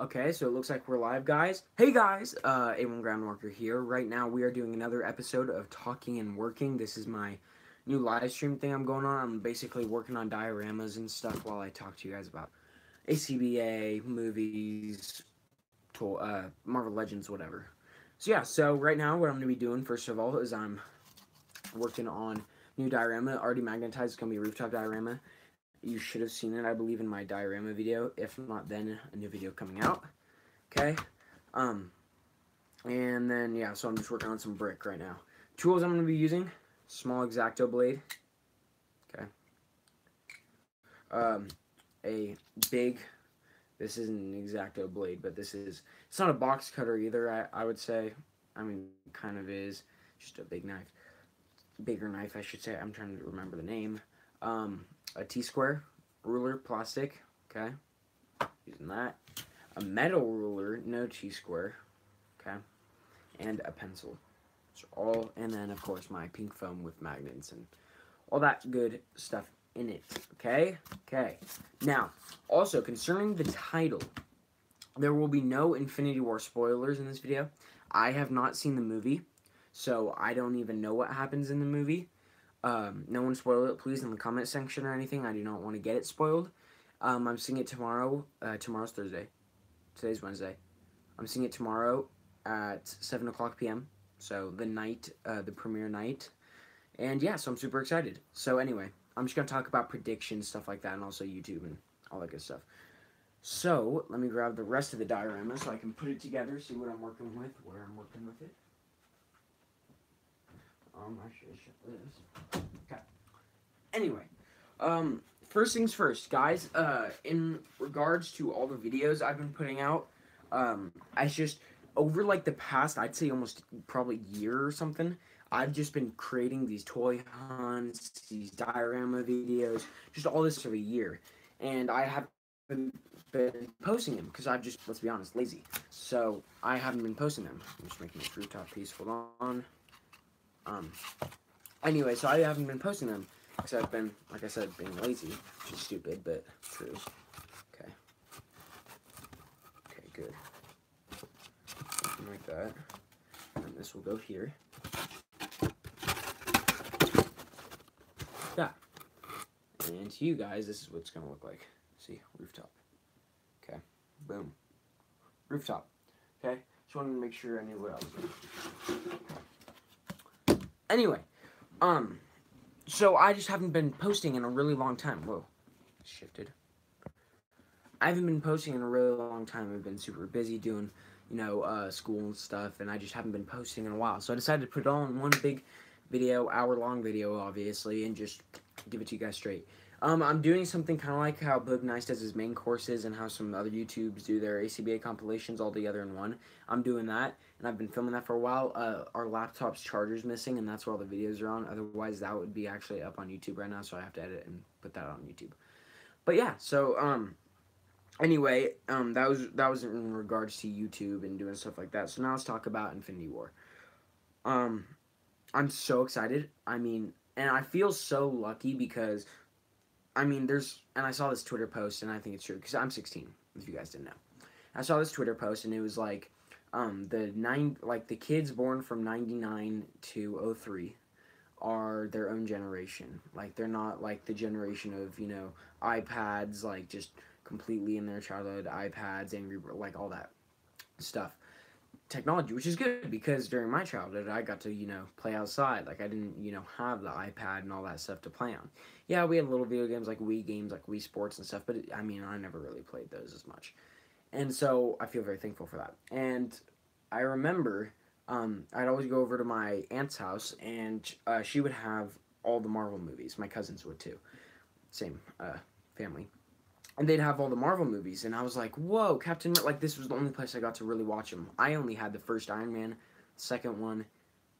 Okay, so it looks like we're live, guys. Hey, guys, A1 Groundworker here. Right now, we are doing another episode of Talking and Working. This is my new live stream thing I'm going on. I'm basically working on dioramas and stuff while I talk to you guys about ACBA, movies, Marvel Legends, whatever. So, yeah, so right now, what I'm going to be doing, first of all, is I'm working on new diorama, already magnetized. It's going to be a rooftop diorama. You should have seen it, I believe, in my diorama video. If not, then a new video coming out. Okay, and then, yeah, so I'm just working on some brick right now. Tools I'm going to be using, small X-Acto blade, okay, a big, this isn't an X-Acto blade, but it's not a box cutter either, I would say. I mean, kind of is, just a big knife, bigger knife, I should say. I'm trying to remember the name. A T-square ruler, plastic, okay, using that. A metal ruler, no T-square, okay, and a pencil. So all, and then of course my pink foam with magnets and all that good stuff in it, okay? Okay. Now, also concerning the title, there will be no Infinity War spoilers in this video. I have not seen the movie, so I don't even know what happens in the movie. No one spoil it, please, in the comment section or anything. I do not want to get it spoiled. I'm seeing it tomorrow. Tomorrow's Thursday. Today's Wednesday. I'm seeing it tomorrow at 7 o'clock p.m. So the night, the premiere night. And yeah, so I'm super excited. So anyway, I'm just going to talk about predictions, stuff like that, and also YouTube and all that good stuff. So let me grab the rest of the diorama so I can put it together, see what I'm working with, where I'm working with it. I should shut this. Okay. Anyway, first things first, guys. In regards to all the videos I've been putting out, I just over like the past, I'd say almost probably year or something, I've just been creating these toy hunts, these diorama videos, just all this for a year, and I haven't been posting them because I've just, let's be honest, lazy. So I haven't been posting them. I'm just making a rooftop piece. Hold on. Anyway, so I haven't been posting them because I've been, like I said, being lazy, which is stupid, but true. Okay. Okay, good. Something like that. And this will go here. Yeah. And to you guys, this is what it's going to look like. See? Rooftop. Okay. Boom. Rooftop. Okay? Just wanted to make sure I knew what I was doing. Anyway, so I just haven't been posting in a really long time. Whoa, shifted. I haven't been posting in a really long time. I've been super busy doing, school and stuff, and I just haven't been posting in a while. So I decided to put it all in one big video, hour-long video, obviously, and just give it to you guys straight. I'm doing something kind of like how Boog Nice does his main courses and how some other YouTubes do their ACBA compilations all together in one. I'm doing that, and I've been filming that for a while. Our laptop's charger's missing, and that's where all the videos are on. Otherwise, that would be actually up on YouTube right now, so I have to edit and put that on YouTube. But yeah, so, anyway, that was in regards to YouTube and doing stuff like that. So now let's talk about Infinity War. I'm so excited. I mean, and I feel so lucky because, I mean, and I saw this Twitter post, and I think it's true, because I'm 16, if you guys didn't know. I saw this Twitter post, and it was like, the kids born from 99 to 03 are their own generation. Like, they're not, like, the generation of, iPads, like, just completely in their childhood, iPads, Angry Birds, like, all that stuff. Technology, which is good, because during my childhood I got to play outside. Like, I didn't have the iPad and all that stuff to play on. Yeah, we had little video games like Wii games, like Wii Sports and stuff, but I mean, I never really played those as much, and so I feel very thankful for that. And I remember I'd always go over to my aunt's house, and she would have all the Marvel movies. My cousins would too, same family. And they'd have all the Marvel movies, and I was like, whoa, like, this was the only place I got to really watch them. I only had the first Iron Man, second one,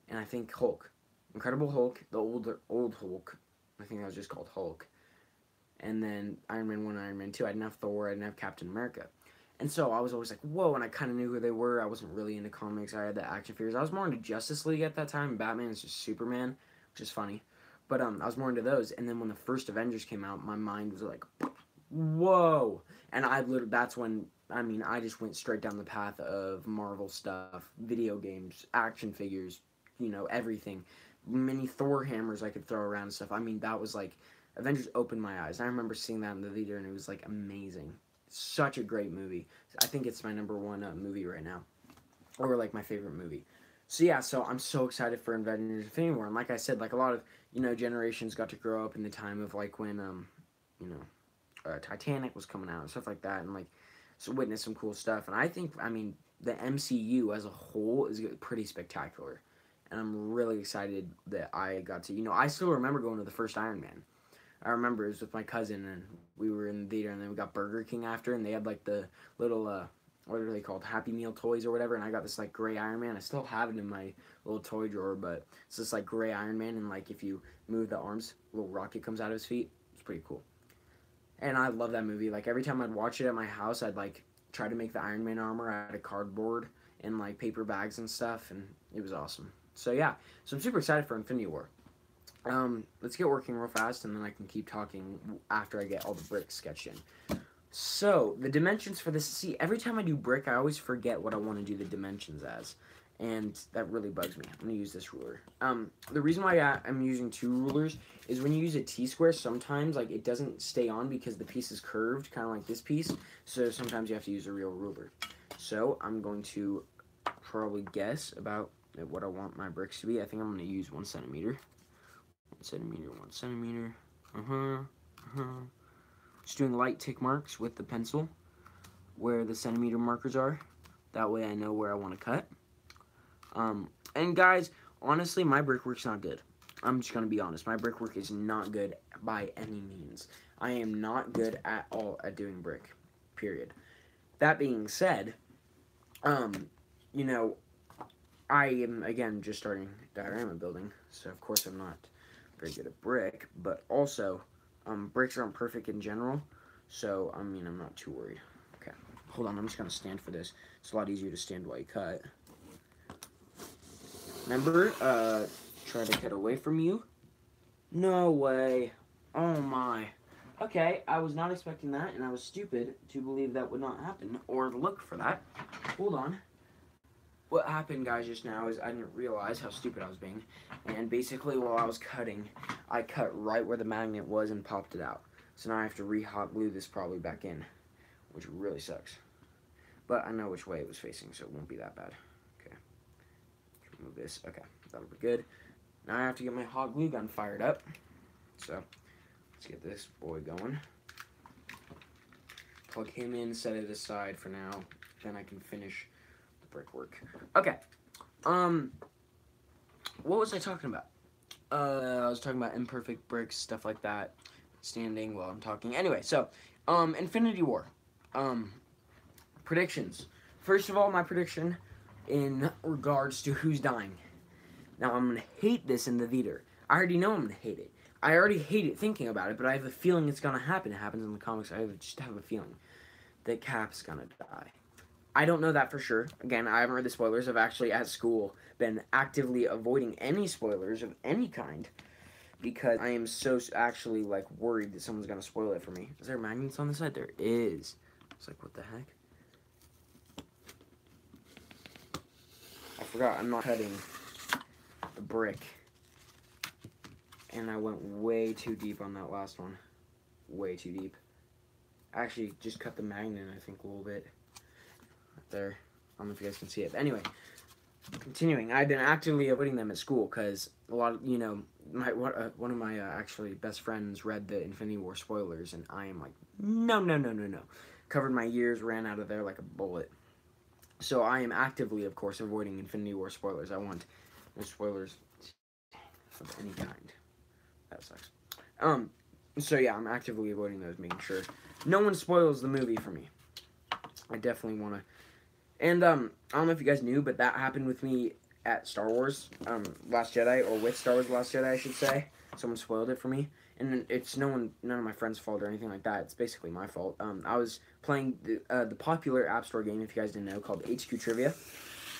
and I think Hulk. Incredible Hulk, the old Hulk. I think that was just called Hulk. And then Iron Man 1, Iron Man 2. I didn't have Thor, I didn't have Captain America. And so I was always like, whoa, and I kind of knew who they were. I wasn't really into comics. I had the action figures. I was more into Justice League at that time. Batman is just Superman, which is funny. But I was more into those. And then when the first Avengers came out, my mind was like, whoa. And that's when I mean, I just went straight down the path of Marvel stuff, video games, action figures, you know, everything. Many Thor hammers I could throw around and stuff. I mean, that was like, Avengers opened my eyes. I remember seeing that in the theater, and it was like amazing. Such a great movie. I think it's my #1 movie right now, or like my favorite movie. So yeah, so I'm so excited for Avengers Infinity War. And like I said, like a lot of, you know, generations got to grow up in the time of like when you know, Titanic was coming out and stuff like that, and like so witness some cool stuff. And I think, I mean, the MCU as a whole is pretty spectacular, and I'm really excited that I got to, you know, I still remember going to the first Iron Man. I remember it was with my cousin, and we were in the theater, and then we got Burger King after, and they had like the little what are they called, Happy Meal toys or whatever, and I got this like gray Iron Man. I still have it in my little toy drawer, but it's this like gray Iron Man, and like if you move the arms, a little rocket comes out of his feet. It's pretty cool. And I love that movie. Like every time I'd watch it at my house, I'd like try to make the Iron Man armor out of cardboard and like paper bags and stuff, and it was awesome. So yeah, so I'm super excited for Infinity War. Let's get working real fast, and then I can keep talking after I get all the bricks sketched in. So, the dimensions for this, see, every time I do brick, I always forget what I want to do the dimensions as, and that really bugs me. I'm going to use this ruler. The reason why I'm using 2 rulers is when you use a T-square, sometimes, like, it doesn't stay on because the piece is curved, kind of like this piece, so sometimes you have to use a real ruler. So, I'm going to probably guess about what I want my bricks to be. I think I'm going to use 1 centimeter. 1 centimeter, 1 centimeter. Just doing light tick marks with the pencil where the centimeter markers are. That way I know where I want to cut. And guys, honestly, my brickwork's not good. I'm just going to be honest. My brickwork is not good by any means. I am not good at all at doing brick, period. That being said, you know, I am, again, just starting diorama building, so of course I'm not very good at brick, but also, bricks aren't perfect in general, so, I mean, I'm not too worried. Okay, hold on, I'm just going to stand for this. It's a lot easier to stand while you cut. Remember, try to cut away from you. No way. Oh my. Okay, I was not expecting that, and I was stupid to believe that would not happen, or look for that. Hold on. What happened, guys, just now is I didn't realize how stupid I was being, and basically while I was cutting, I cut right where the magnet was and popped it out. So now I have to re-hot glue this probably back in, which really sucks. But I know which way it was facing, so it won't be that bad. Okay, remove this. Okay, that'll be good. Now I have to get my hot glue gun fired up. So let's get this boy going. Plug him in, set it aside for now. Then I can finish brickwork. Okay. What was I talking about? I was talking about imperfect bricks, stuff like that. Standing while I'm talking. Anyway, so, Infinity War. Predictions. First of all, my prediction in regards to who's dying. Now, I'm gonna hate this in the theater. I already know I'm gonna hate it. I already hate it thinking about it, but I have a feeling it's gonna happen. It happens in the comics. I just have a feeling that Cap's gonna die. I don't know that for sure. Again, I haven't read the spoilers. I've actually, at school, been actively avoiding any spoilers of any kind because I am so actually, like, worried that someone's going to spoil it for me. Is there magnets on the side? There is. It's like, what the heck? I forgot. I'm not cutting the brick. And I went way too deep on that last one. Way too deep. I actually just cut the magnet, I think, a little bit. There. I don't know if you guys can see it. But anyway, continuing. I've been actively avoiding them at school because a lot of, you know, one of my actually best friends read the Infinity War spoilers, and I am like, no. Covered my ears, ran out of there like a bullet. So I am actively, of course, avoiding Infinity War spoilers. I want no spoilers of any kind. That sucks. So yeah, I'm actively avoiding those, making sure no one spoils the movie for me. I definitely want to. And, I don't know if you guys knew, but that happened with me at Star Wars, Last Jedi, or with Star Wars Last Jedi, I should say. Someone spoiled it for me. And it's none of my friends' fault or anything like that. It's basically my fault. I was playing the popular App Store game, if you guys didn't know, called HQ Trivia.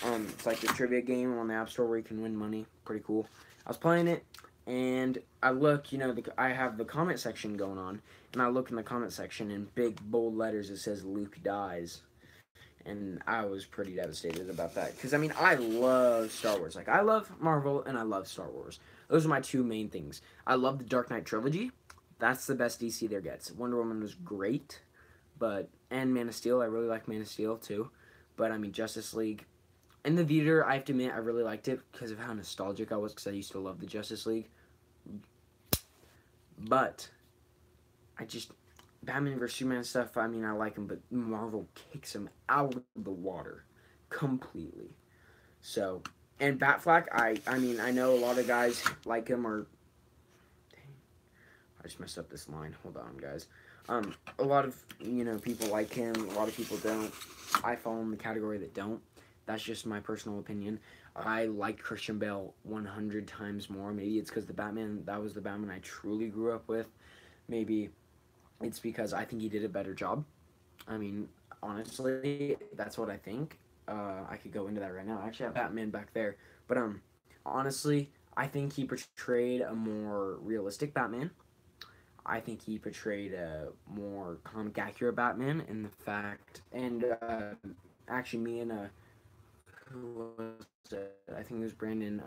It's like the trivia game on the App Store where you can win money. Pretty cool. I was playing it, and I look, you know, I have the comment section going on, and I look in the comment section, in big, bold letters, it says Luke dies. And I was pretty devastated about that. Because, I mean, I love Star Wars. Like, I love Marvel and I love Star Wars. Those are my two main things. I love the Dark Knight trilogy. That's the best DC there gets. Wonder Woman was great. And Man of Steel. I really like Man of Steel, too. But, I mean, Justice League. In the theater, I have to admit, I really liked it because of how nostalgic I was. Because I used to love the Justice League. But, Batman vs Superman stuff, I mean, I like him, but Marvel kicks him out of the water completely. So, and Batfleck, I mean, I know a lot of guys like him, or dang, I just messed up this line. Hold on, guys. A lot of, people like him, a lot of people don't. I fall in the category that don't. That's just my personal opinion. I like Christian Bale 100 times more. Maybe it's because that was the Batman I truly grew up with. Maybe it's because I think he did a better job. I mean, honestly, that's what I think. I could go into that right now. I actually have Batman back there. But, honestly, I think he portrayed a more realistic Batman. I think he portrayed a more comic accurate Batman in the fact, and, actually me and, who was it? I think it was Brandon,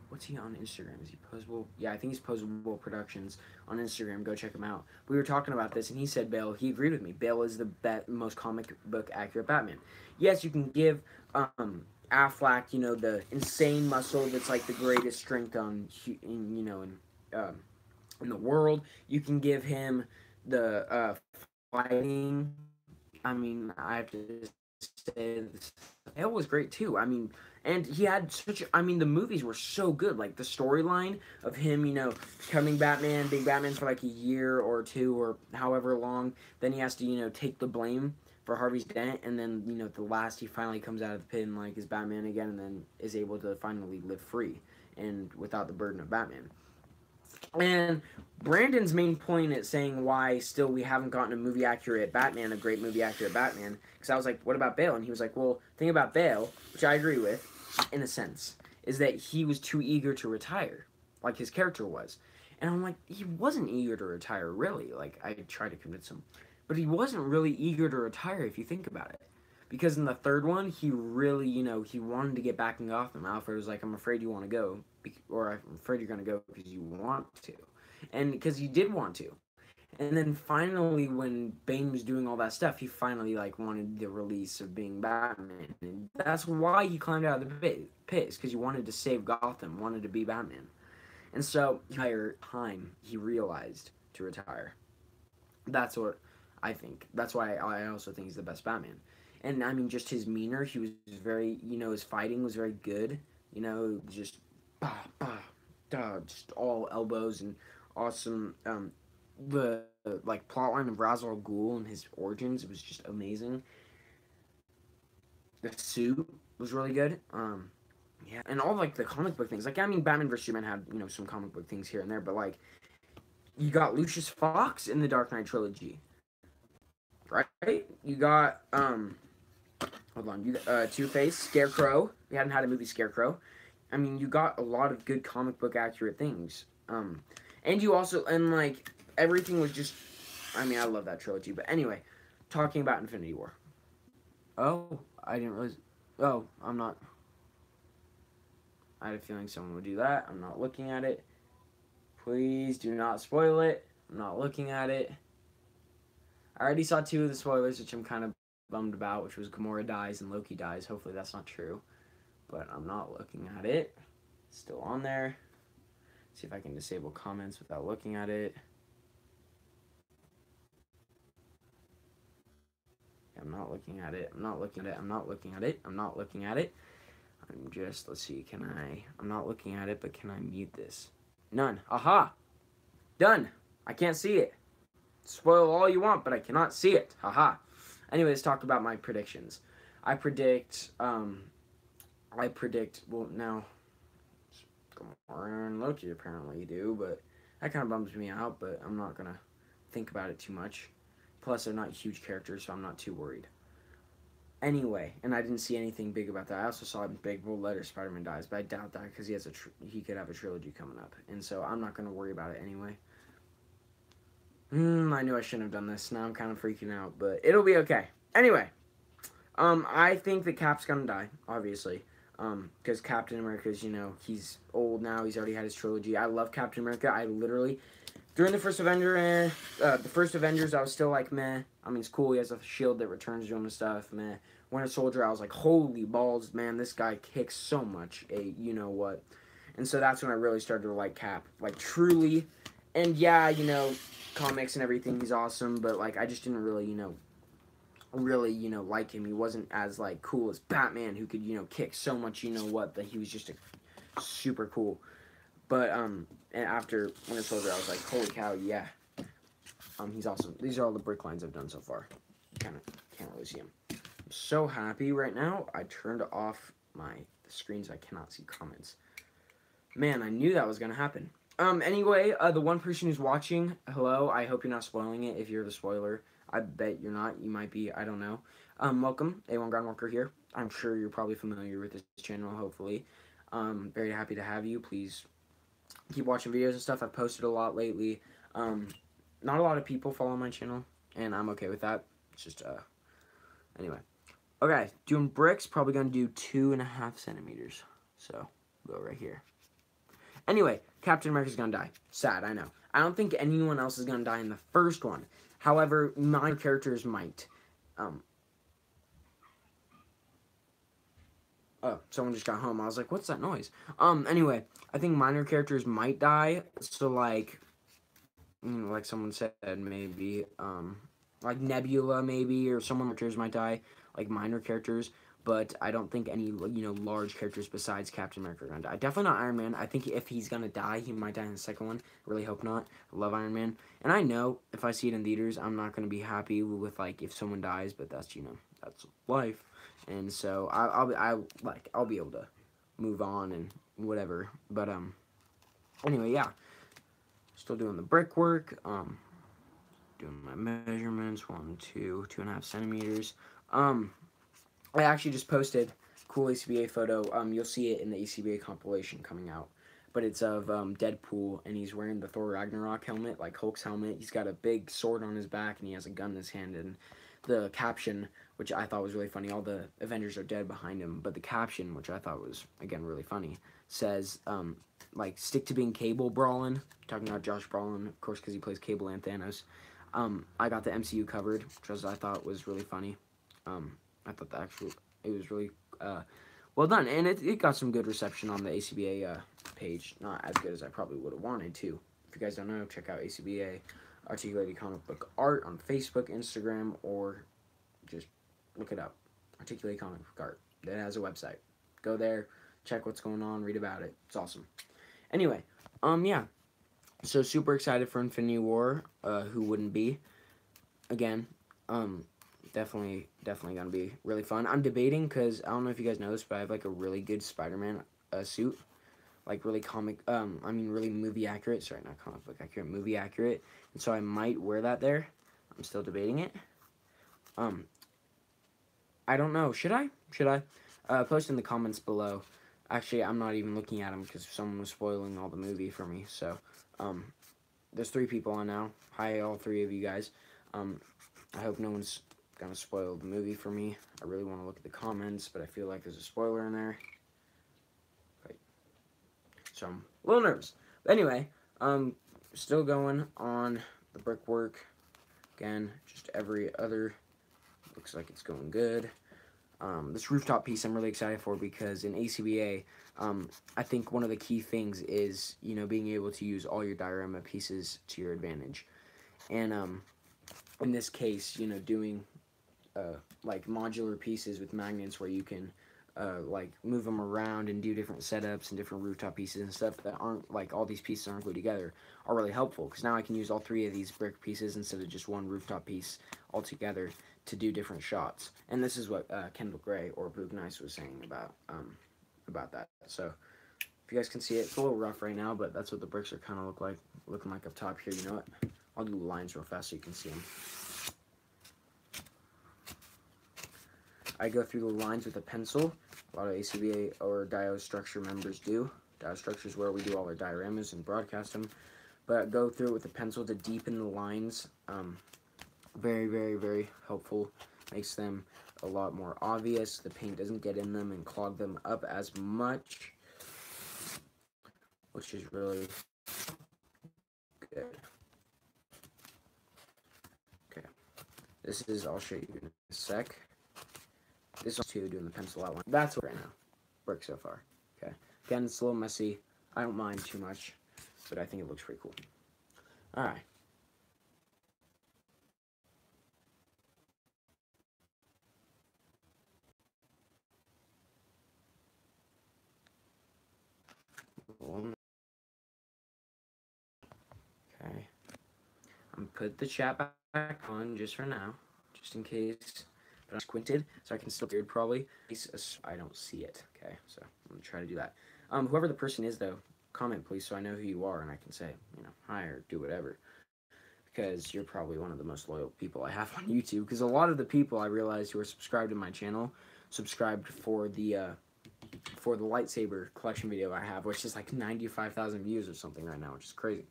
what's he on Instagram? Is he Posable? Yeah, I think he's Posable Productions on Instagram. Go check him out. We were talking about this, and he said Bale. He agreed with me. Bale is the most comic book accurate Batman. Yes, you can give Affleck, the insane muscle that's like the greatest strength in the world. You can give him the fighting. I mean, I have to say Bale was great too. I mean, and he had the movies were so good. Like, the storyline of him, becoming Batman, being Batman for like a year or two or however long. Then he has to, take the blame for Harvey's dent. And then, at the last, he finally comes out of the pit and, like, is Batman again. And then is able to finally live free and without the burden of Batman. And Brandon's main point at saying why still we haven't gotten a great movie accurate Batman, because I was like, what about Bale? And he was like, well, the thing about Bale, which I agree with, in a sense, is that he was too eager to retire, like his character was. And I'm like, he wasn't eager to retire, really. Like, I tried to convince him. But he wasn't really eager to retire, if you think about it. Because in the third one, he really, he wanted to get back in Gotham. Alfred was like, I'm afraid you want to go, or I'm afraid you're going to go because you want to. And because he did want to. And then finally, when Bane was doing all that stuff, he finally, like, wanted the release of being Batman. And that's why he climbed out of the pit, because he wanted to save Gotham, wanted to be Batman. And so, entire time, he realized to retire. That's what I think. That's why I also think he's the best Batman. And, I mean, just his demeanor, he was very, his fighting was very good. Just, just all elbows and awesome. The, plotline of Ra's al Ghul and his origins, it was just amazing. The suit was really good. Yeah, and all, the comic book things. Batman vs. Superman had, some comic book things here and there, but, you got Lucius Fox in the Dark Knight trilogy. Right? You got, hold on. You got Two-Face, Scarecrow. We hadn't had a movie Scarecrow. I mean, you got a lot of good comic book accurate things. And you also, and everything was just, I mean, I love that trilogy. But anyway, talking about Infinity War. Oh, I didn't realize. Oh, I'm not. I had a feeling someone would do that. I'm not looking at it. Please do not spoil it. I'm not looking at it. I already saw 2 of the spoilers, which I'm kind of bummed about, which was Gamora dies and Loki dies. Hopefully that's not true. But I'm not looking at it. It's still on there. See if I can disable comments without looking at it. I'm not looking at it. I'm not looking at it. I'm not looking at it. I'm not looking at it. I'm just, let's see, I'm not looking at it, but can I mute this? None. Aha! Done. I can't see it. Spoil all you want, but I cannot see it. Haha. Anyway, let's talk about my predictions. I predict, well, now, Gamora and Loki apparently do, but that kind of bums me out, but I'm not going to think about it too much. Plus, they're not huge characters, so I'm not too worried. Anyway, and I didn't see anything big about that. I also saw in big bold letters Spider-Man dies, but I doubt that because he could have a trilogy coming up, and so I'm not going to worry about it anyway. I knew I shouldn't have done this. Now I'm kind of freaking out, but it'll be okay. Anyway, I think that Cap's gonna die, obviously. Because Captain America's, he's old now. He's already had his trilogy. I love Captain America. I literally, during the first Avengers, I was still like, meh. I mean, it's cool. He has a shield that returns to him and stuff, meh. Winter Soldier, I was like, holy balls, man, this guy kicks so much. You know what? And so that's when I really started to like Cap, like truly. And yeah, comics and everything, he's awesome. But like, I just didn't really, like him. He wasn't as like cool as Batman, who could kick so much, that he was just a super cool. But and after Winter Soldier, I was like, holy cow, yeah, he's awesome. These are all the brick lines I've done so far. Kind of can't really see him. I'm so happy right now. I turned off my screen so I cannot see comments. Man, I knew that was gonna happen. Anyway, the one person who's watching, hello. I hope you're not spoiling it. If you're the spoiler, I bet you're not. You might be. I don't know. Welcome, A1 Groundwalker here. I'm sure you're probably familiar with this channel, hopefully. Very happy to have you. Please keep watching videos and stuff. I've posted a lot lately. Not a lot of people follow my channel, and I'm okay with that. It's just, anyway. Okay, doing bricks, probably going to do 2.5 centimeters. So, go right here. Anyway, Captain America's going to die. Sad, I know. I don't think anyone else is going to die in the first one. However, minor characters might. Oh, someone just got home. I was like, what's that noise? Anyway, I think minor characters might die. So, like, like someone said, maybe, like Nebula, maybe, or someone characters might die, like minor characters. But I don't think any, large characters besides Captain America are going to die. Definitely not Iron Man. I think if he's going to die, he might die in the second one. Really hope not. I love Iron Man. And I know if I see it in theaters, I'm not going to be happy with, like, if someone dies. But that's, that's life. And so I'll be able to move on and whatever. But, anyway, yeah. Still doing the brickwork. Doing my measurements. 1, 2, 2.5 centimeters. I actually just posted a cool ACBA photo. You'll see it in the ACBA compilation coming out. But it's of Deadpool, and he's wearing the Thor Ragnarok helmet, like Hulk's helmet. He's got a big sword on his back, and he has a gun in his hand. And the caption, which I thought was really funny, all the Avengers are dead behind him. But the caption, which I thought was, again, really funny, says, like, stick to being Cable, Brolin. Talking about Josh Brolin, of course, because he plays Cable and Thanos. I got the MCU covered, which I thought was really funny. I thought it was really well done, and it got some good reception on the ACBA page. Not as good as I probably would have wanted to. If you guys don't know, check out ACBA, Articulated Comic Book Art, on Facebook, Instagram, or just look it up. Articulated Comic Book Art. It has a website. Go there, check what's going on, read about it. It's awesome. Anyway, yeah. So super excited for Infinity War. Who wouldn't be? Again, definitely gonna be really fun. I'm debating because I don't know if you guys know this, but I have like a really good Spider-Man suit, like really really movie accurate. Sorry, not comic book accurate, movie accurate. And so I might wear that there. I'm still debating it. I don't know. Should I? Post in the comments below. Actually, I'm not even looking at them because someone was spoiling all the movie for me. So, there's 3 people on now. Hi, all 3 of you guys. I hope no one's gonna spoil the movie for me. I really want to look at the comments, but I feel like there's a spoiler in there. Right. So I'm a little nervous. But anyway, still going on the brickwork. Again, just every other. Looks like it's going good. This rooftop piece I'm really excited for because in ACBA, I think one of the key things is, being able to use all your diorama pieces to your advantage. And in this case, doing like modular pieces with magnets where you can like move them around and do different setups and different rooftop pieces and stuff that aren't like all these pieces aren't glued together are really helpful because now I can use all 3 of these brick pieces instead of just one rooftop piece all together to do different shots. And this is what Kendall Gray or Boog Nice was saying about that. So if you guys can see it, it's a little rough right now, but that's what the bricks are kind of looking like up top here. You know what? I'll do the lines real fast so you can see them. I go through the lines with a pencil. A lot of ACBA or Dio Structure members do. Dio Structure is where we do all our dioramas and broadcast them. but go through it with a pencil to deepen the lines. Very, very, very helpful. Makes them a lot more obvious. The paint doesn't get in them and clog them up as much, which is really good. Okay, this is, I'll show you in a sec. This is too, doing the pencil outline. That's what right now. Works so far. Okay, again, it's a little messy. I don't mind too much, but I think it looks pretty cool. All right. Okay. I'm gonna put the chat back on just for now, just in case. But I'm squinted, so I can still hear it probably. I don't see it. Okay, so I'm gonna try to do that. Whoever the person is, though, comment please, so I know who you are and I can say, you know, hi or do whatever. Because you're probably one of the most loyal people I have on YouTube. Because a lot of the people I realize who are subscribed to my channel subscribed for the lightsaber collection video I have, which is like 95,000 views or something right now, which is crazy.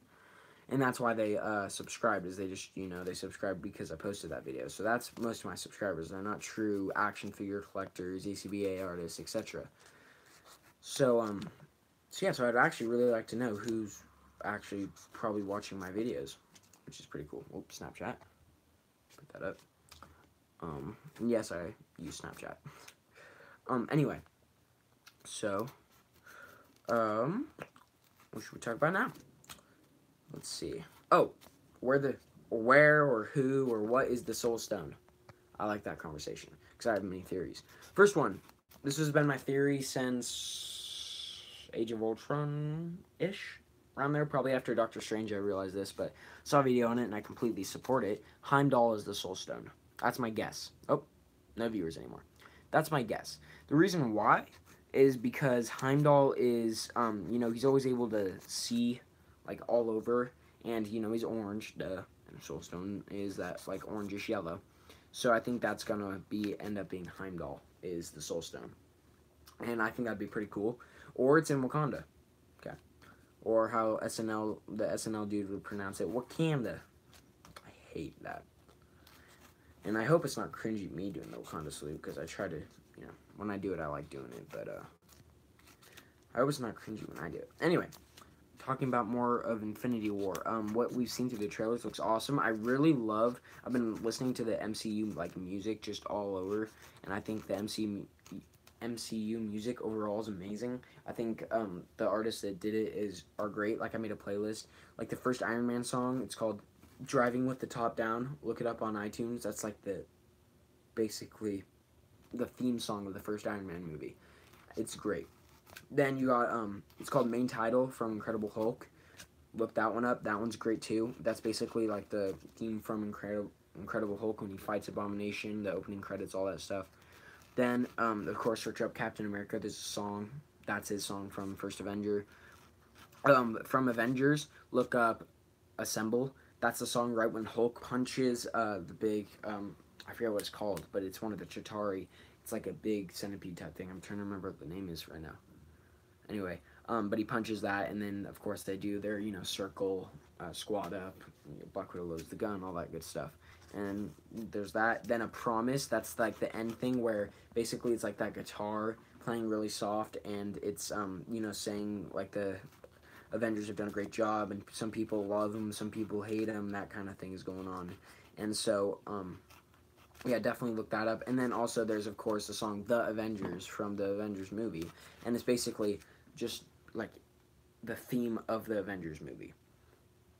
And that's why they subscribed, is they just, you know, they subscribed because I posted that video. So that's most of my subscribers. They're not true action figure collectors, ACBA artists, etc. So, yeah, so I'd actually really like to know who's actually probably watching my videos, which is pretty cool. Oops, Snapchat. Put that up. And yes, I use Snapchat. Anyway. So, what should we talk about now? Let's see. Oh, where or who or what is the Soul Stone? I like that conversation because I have many theories. First one, this has been my theory since Age of Ultron-ish. Around there, probably after Doctor Strange I realized this, but saw a video on it and I completely support it. Heimdall is the Soul Stone. That's my guess. Oh, no viewers anymore. That's my guess. The reason why is because Heimdall is, you know, he's always able to see like all over, and you know he's orange, and Soulstone is that like orangish yellow, so I think that's gonna end up being Heimdall is the Soulstone, and I think that'd be pretty cool. Or it's in Wakanda, okay, or how the SNL dude would pronounce it, Wakanda. I hate that, and I hope it's not cringy me doing the Wakanda salute because I try to, you know, when I do it I like doing it, but I hope it's not cringy when I do it. Anyway. Talking about more of Infinity War, what we've seen through the trailers looks awesome. I really love, I've been listening to the MCU like music just all over, and I think the MCU music overall is amazing. I think the artists that did it are great. Like I made a playlist, like the first Iron Man song, it's called Driving with the Top Down. Look it up on iTunes. That's like basically the theme song of the first Iron Man movie. It's great. Then you got, it's called Main Title from Incredible Hulk. Look that one up. That one's great too. That's basically like the theme from Incredible Hulk when he fights Abomination, the opening credits, all that stuff. Then, of course, search up Captain America. There's a song. That's his song from First Avenger. From Avengers, look up Assemble. That's the song right when Hulk punches the big, I forget what it's called, but it's one of the Chitauri. It's like a big centipede type thing. I'm trying to remember what the name is right now. Anyway, but he punches that, and then, of course, they do their, you know, circle, squad up, Black Widow loads the gun, all that good stuff. And there's that. Then A Promise, that's, like, the end thing where basically it's, like, that guitar playing really soft, and it's, you know, saying, like, the Avengers have done a great job, and some people love them, some people hate them, that kind of thing is going on. And so, yeah, definitely look that up. And then also there's, of course, the song The Avengers from the Avengers movie. And it's basically just, like, the theme of the Avengers movie.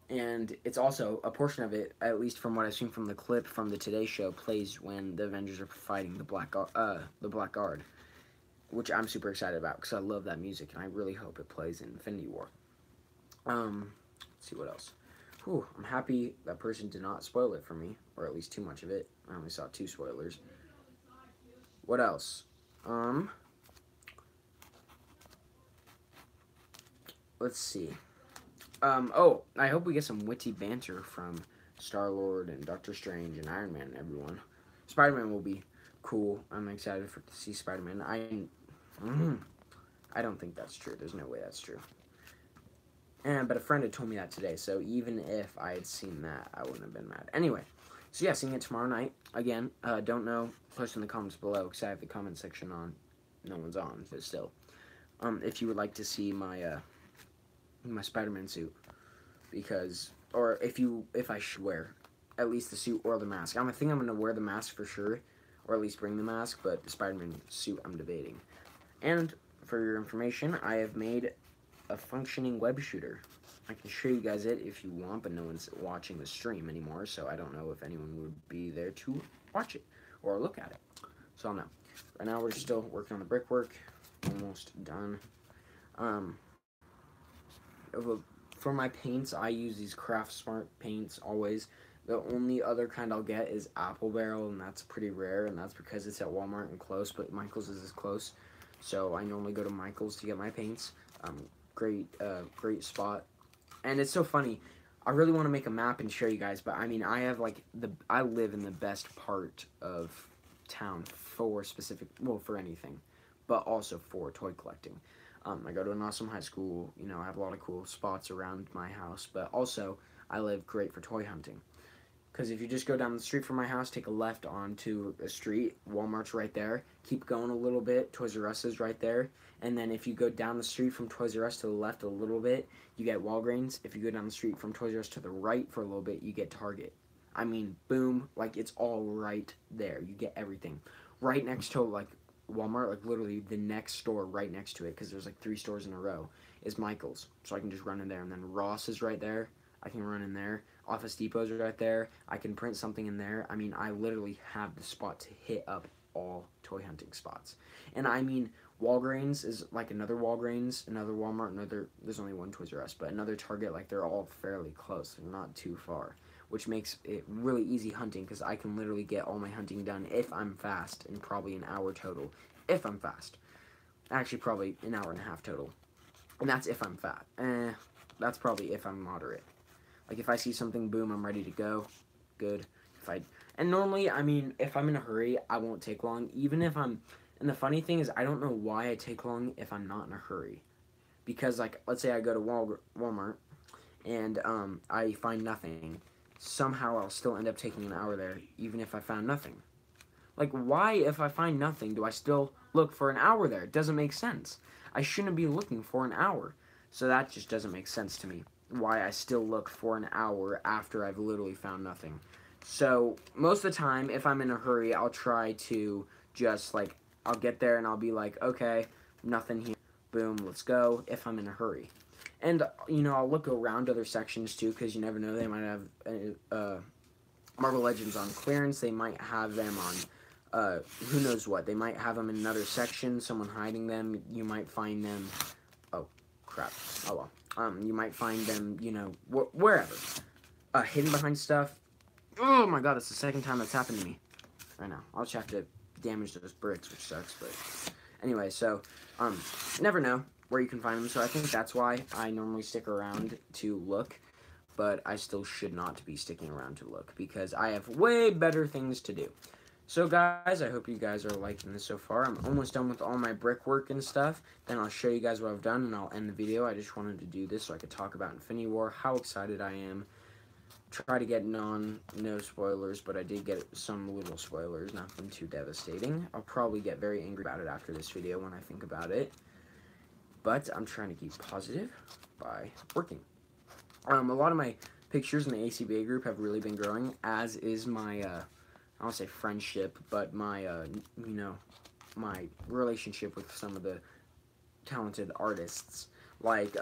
And it's also, a portion of it, at least from what I've seen from the clip from the Today Show, plays when the Avengers are fighting the Black Guard. Which I'm super excited about, because I love that music, and I really hope it plays in Infinity War. Let's see what else. Whew, I'm happy that person did not spoil it for me, or at least too much of it. I only saw 2 spoilers. What else? Let's see. Oh, I hope we get some witty banter from Star-Lord and Doctor Strange and Iron Man and everyone. Spider-Man will be cool. I'm excited to see Spider-Man. I don't think that's true. There's no way that's true. But a friend had told me that today, so even if I had seen that, I wouldn't have been mad. Anyway, so yeah, seeing it tomorrow night. Again, don't know, post in the comments below, because I have the comment section on. No one's on, but still. If you would like to see my my Spider-Man suit, because, or if I should wear at least the suit or the mask. I think I'm going to wear the mask for sure, or at least bring the mask, but the Spider-Man suit I'm debating. And for your information, I have made a functioning web shooter. I can show you guys it if you want, but no one's watching the stream anymore, so I don't know if anyone would be there to watch it or look at it. So I'll know. Right now we're still working on the brickwork. Almost done. For my paints, I use these Craft Smart paints always. The only other kind I'll get is Apple Barrel, and that's pretty rare, and that's because it's at Walmart and close, but Michael's is close. So I normally go to Michael's to get my paints. Great spot. And it's so funny. I really want to make a map and show you guys, but I mean, I live in the best part of town for for anything, but also for toy collecting. I go to an awesome high school, you know, I have a lot of cool spots around my house, but also I live great for toy hunting. Because if you just go down the street from my house, take a left onto a street, Walmart's right there, keep going a little bit, Toys R Us is right there, and then if you go down the street from Toys R Us to the left a little bit, you get Walgreens. If you go down the street from Toys R Us to the right for a little bit, you get Target. I mean, boom, like, it's all right there. You get everything. Right next to, like, Walmart, like, literally the next store right next to it, because there's, like, 3 stores in a row, is Michael's. So I can just run in there, and then Ross is right there. I can run in there. Office Depot's right there. I can print something in there. I mean, I literally have the spot to hit up all toy hunting spots. And I mean, Walgreens is like another Walgreens, another Walmart, there's only one Toys R Us, but another Target, like, they're all fairly close. They're not too far, which makes it really easy hunting, because I can literally get all my hunting done if I'm fast, in probably an hour total, if I'm fast. Actually, probably an hour and a half total. And that's if I'm fat. That's probably if I'm moderate. Like, if I see something, boom, I'm ready to go. Good. And normally, I mean, if I'm in a hurry, I won't take long. Even if I'm... And the funny thing is, I don't know why I take long if I'm not in a hurry. Because, like, let's say I go to Walmart, and I find nothing. Somehow, I'll still end up taking an hour there, even if I found nothing. Like, why, if I find nothing, do I still look for an hour there? It doesn't make sense. I shouldn't be looking for an hour. So that just doesn't make sense to me. Why I still look for an hour after I've literally found nothing. So most of the time, if I'm in a hurry, I'll try to just, like, I'll get there and I'll be like, okay, nothing here, boom, let's go, if I'm in a hurry. And, you know, I'll look around other sections too, because you never know, they might have Marvel Legends on clearance, they might have them on who knows what, they might have them in another section, someone hiding them, you might find them, oh crap, oh well. You might find them, you know, wherever. Hidden behind stuff. Oh my god, it's the second time that's happened to me. Right now. I'll just have to damage those bricks, which sucks, but... Anyway, so, never know where you can find them, so I think that's why I normally stick around to look, but I still should not be sticking around to look, because I have way better things to do. So guys, I hope you guys are liking this so far. I'm almost done with all my brickwork and stuff. Then I'll show you guys what I've done and I'll end the video. I just wanted to do this so I could talk about Infinity War, how excited I am. Try to get no spoilers, but I did get some little spoilers, nothing too devastating. I'll probably get very angry about it after this video when I think about it. But I'm trying to keep positive by working. A lot of my pictures in the ACBA group have really been growing, as is my... I don't say friendship, but my, you know, my relationship with some of the talented artists. Like,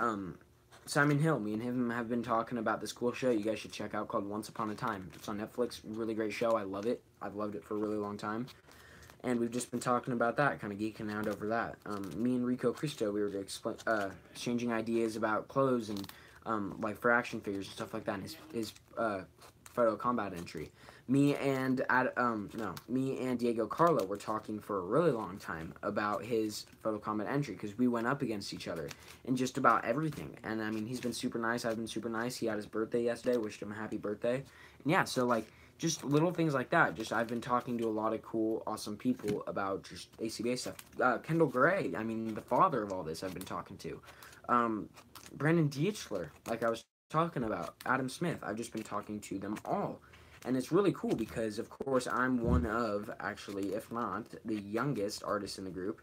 Simon Hill, me and him have been talking about this cool show you guys should check out called Once Upon a Time. It's on Netflix, really great show, I love it. I've loved it for a really long time. And we've just been talking about that, kind of geeking out over that. Me and Rico Cristo, we were exchanging ideas about clothes and, like, for action figures and stuff like that, and his photo combat entry. Me and Diego Carlo were talking for a really long time about his photo combat entry, because we went up against each other in just about everything. And I mean, he's been super nice, I've been super nice. He had his birthday yesterday, wished him a happy birthday. And yeah, so like, just little things like that. Just, I've been talking to a lot of cool, awesome people about just ACBA stuff. Kendall Gray, I mean, the father of all this, I've been talking to. Brandon Deichler, like I was talking about, Adam Smith. I've just been talking to them all. And it's really cool because, of course, I'm one of, actually, if not, the youngest artists in the group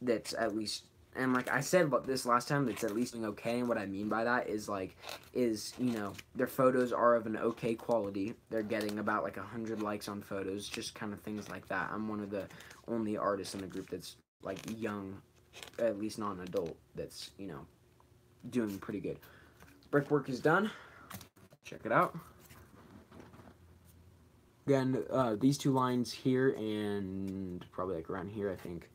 that's at least, and like I said about this last time, that's at least doing okay. And what I mean by that is, you know, their photos are of an okay quality. They're getting about like 100 likes on photos, just kind of things like that. I'm one of the only artists in the group that's like young, at least not an adult, that's, you know, doing pretty good. Brickwork is done. Check it out. Again, these two lines here and probably like around here, I think.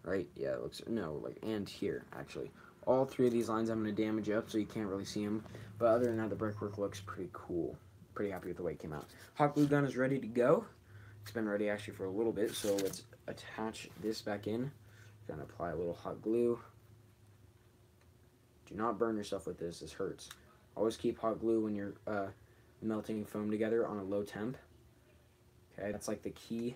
Right? Yeah, it looks, no, like, and here, actually. All three of these lines I'm going to damage up so you can't really see them. But other than that, the brickwork looks pretty cool. Pretty happy with the way it came out. Hot glue gun is ready to go. It's been ready actually for a little bit, so let's attach this back in. Gonna apply a little hot glue. Do not burn yourself with this. This hurts. Always keep hot glue when you're melting foam together on a low temp. Okay, that's like the key,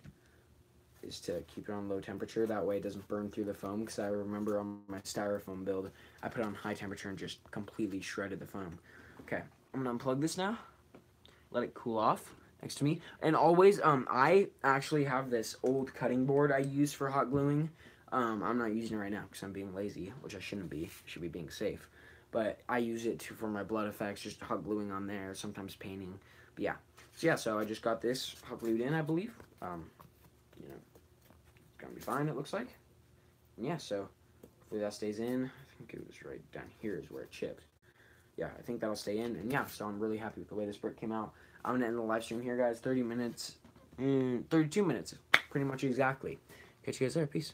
is to keep it on low temperature. That way it doesn't burn through the foam, because I remember on my styrofoam build, I put it on high temperature and just completely shredded the foam. Okay, I'm gonna unplug this now. Let it cool off next to me. And always, I actually have this old cutting board I use for hot gluing. I'm not using it right now because I'm being lazy, which I shouldn't be. I should be being safe. But I use it for my blood effects, just hot gluing on there, sometimes painting. But yeah. So yeah, so I just got this hot glued in, I believe. You know, it's gonna be fine, it looks like. And yeah, so hopefully that stays in. I think it was right down here is where it chipped. Yeah, I think that'll stay in. And yeah, so I'm really happy with the way this brick came out. I'm gonna end the live stream here, guys. 30 minutes, 32 minutes, pretty much exactly. Catch you guys there. Peace.